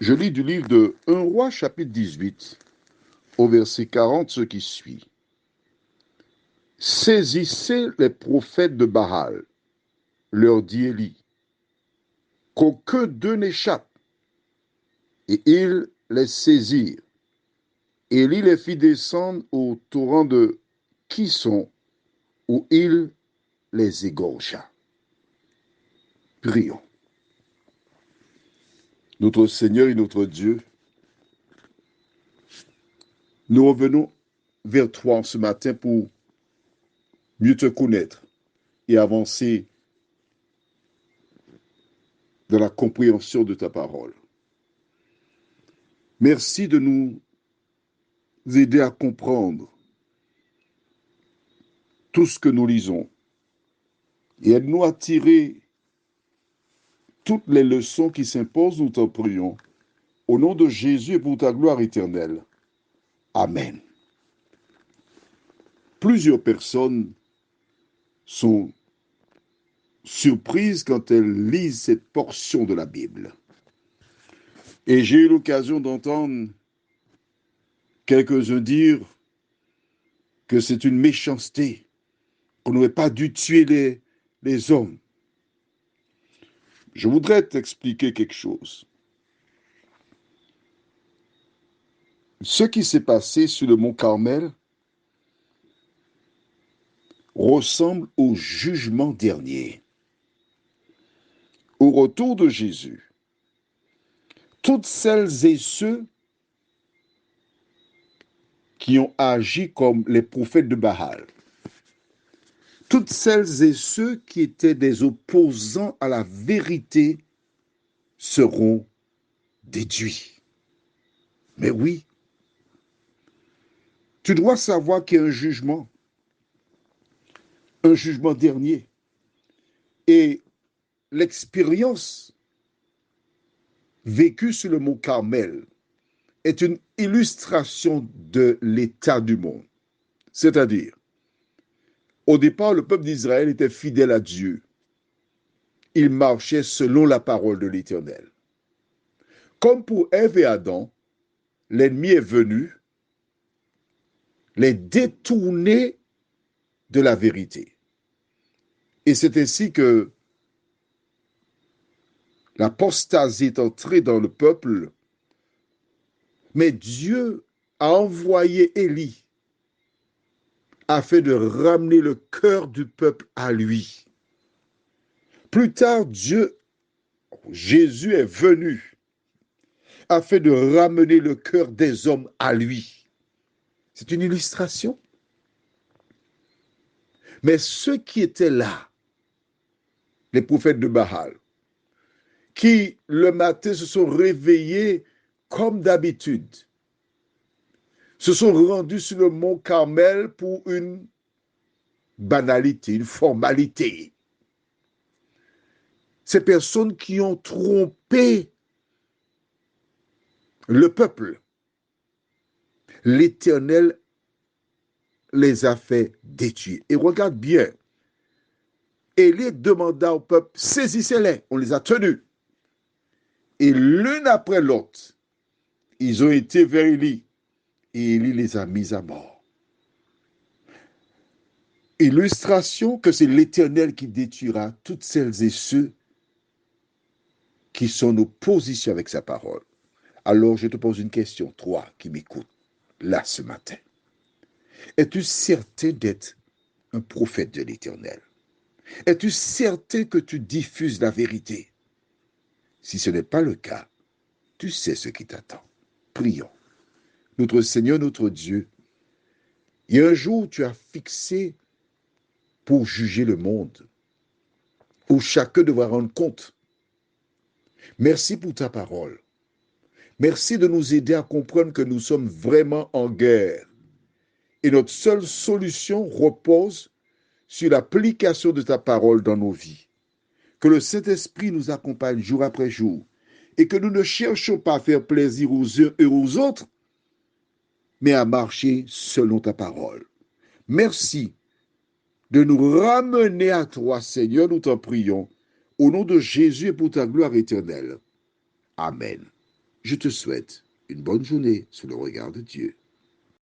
Je lis du livre de 1 Roi, chapitre 18, au verset 40, ce qui suit. Saisissez les prophètes de Baal, leur dit Élie, qu'aucun d'eux n'échappe. Et ils les saisirent. Élie les fit descendre au torrent de Kison, où il les égorgea. Prions. Notre Seigneur et notre Dieu, nous revenons vers toi ce matin pour mieux te connaître et avancer dans la compréhension de ta parole. Merci de nous aider à comprendre tout ce que nous lisons et aide-nous à tirer toutes les leçons qui s'imposent, nous t'en prions, au nom de Jésus et pour ta gloire éternelle. Amen. Plusieurs personnes sont surprises quand elles lisent cette portion de la Bible. Et j'ai eu l'occasion d'entendre quelques-uns dire que c'est une méchanceté, qu'on n'aurait pas dû tuer les hommes. Je voudrais t'expliquer quelque chose. Ce qui s'est passé sur le mont Carmel ressemble au jugement dernier. Au retour de Jésus, toutes celles et ceux qui ont agi comme les prophètes de Baal, toutes celles et ceux qui étaient des opposants à la vérité seront détruits. Mais oui, tu dois savoir qu'il y a un jugement dernier. Et l'expérience vécue sur le mont Carmel est une illustration de l'état du monde. C'est-à-dire, au départ, le peuple d'Israël était fidèle à Dieu. Il marchait selon la parole de l'Éternel. Comme pour Ève et Adam, l'ennemi est venu les détourner de la vérité. Et c'est ainsi que l'apostasie est entrée dans le peuple. Mais Dieu a envoyé Élie afin de ramener le cœur du peuple à lui. Plus tard, Jésus est venu afin de ramener le cœur des hommes à lui. C'est une illustration. Mais ceux qui étaient là, les prophètes de Baal, qui le matin se sont réveillés comme d'habitude, se sont rendus sur le mont Carmel pour une banalité, une formalité. Ces personnes qui ont trompé le peuple, l'Éternel les a fait détruire. Et regarde bien, Élie demanda au peuple, saisissez-les, on les a tenus. Et l'une après l'autre, ils ont été vers Élie, et Élie les a mis à mort. Illustration que c'est l'Éternel qui détruira toutes celles et ceux qui sont en opposition avec sa parole. Alors je te pose une question, toi qui m'écoutes, là ce matin. Es-tu certain d'être un prophète de l'Éternel? Es-tu certain que tu diffuses la vérité? Si ce n'est pas le cas, tu sais ce qui t'attend. Prions. Notre Seigneur, notre Dieu, il y a un jour où tu as fixé pour juger le monde, où chacun devra rendre compte. Merci pour ta parole. Merci de nous aider à comprendre que nous sommes vraiment en guerre. Et notre seule solution repose sur l'application de ta parole dans nos vies. Que le Saint-Esprit nous accompagne jour après jour et que nous ne cherchions pas à faire plaisir aux uns et aux autres, mais à marcher selon ta parole. Merci de nous ramener à toi, Seigneur, nous t'en prions, au nom de Jésus et pour ta gloire éternelle. Amen. Je te souhaite une bonne journée sous le regard de Dieu.